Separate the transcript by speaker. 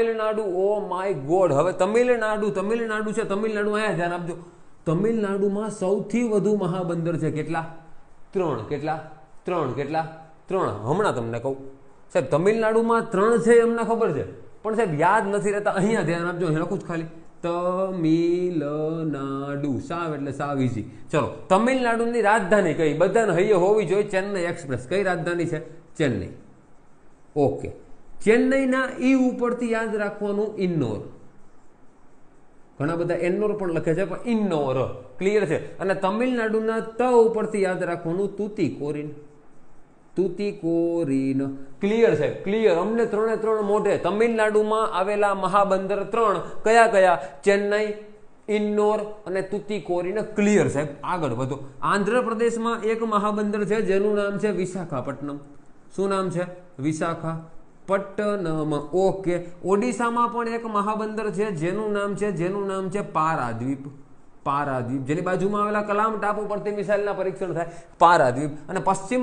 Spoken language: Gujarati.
Speaker 1: Tamil Nadu, oh my God. હવે તમિલનાડુ છે. તમિલનાડુ અહીંયા ધ્યાન આપજો. તમિલનાડુમાં સૌથી વધુ મહાબંદર છે. કેટલા? 3. કેટલા? 3. હમણાં તમને કહું સાહેબ, તમિલનાડુમાં 3 છે અમને ખબર છે, પણ સાહેબ યાદ નથી રહેતા. અહીંયા ધ્યાન આપજો, અહીં લખું જ ખાલી તમિલનાડુ. સાવ એટલે સાવ ઇઝી. ચલો, તમિલનાડુની રાજધાની કઈ? બધાને હૈયે હોવી જોઈએ. ચેન્નઈ એક્સપ્રેસ. કઈ રાજધાની છે? ચેન્નઈ. ઓકે. ચેન્નઈના ઈ ઉપરથી યાદ રાખવાનું ઇન્નોર. ઘણા બધા એન્નોર પણ લખે છે, પણ ઇન્નોર ક્લિયર છે. અને તમિલનાડુના ત ઉપરથી યાદ રાખવાનું તુતિકોરિન. ક્લિયર છે? ક્લિયર. અમને 3 મોઢે. તમિલનાડુમાં આવેલા મહાબંદર 3 કયા? ચેન્નઈ, ઇન્નોર અને તુતિકોરિન. ક્લિયર સાહેબ. આગળ વધો. આંધ્રપ્રદેશમાં એક મહાબંદર છે જેનું નામ છે વિશાખાપટ્ટનમ. શું નામ છે? વિશાખાપટ્ટનમ. ઓકે. ઓડિશામાં પણ એક મહાબંદર છે જેનું નામ છે પારાદ્વીપ. જેની બાજુમાં આવેલા કલામ ટાપુ પરથી મિસાઇલના પરીક્ષણ થાય. પારાદ્વીપ. અને પશ્ચિમ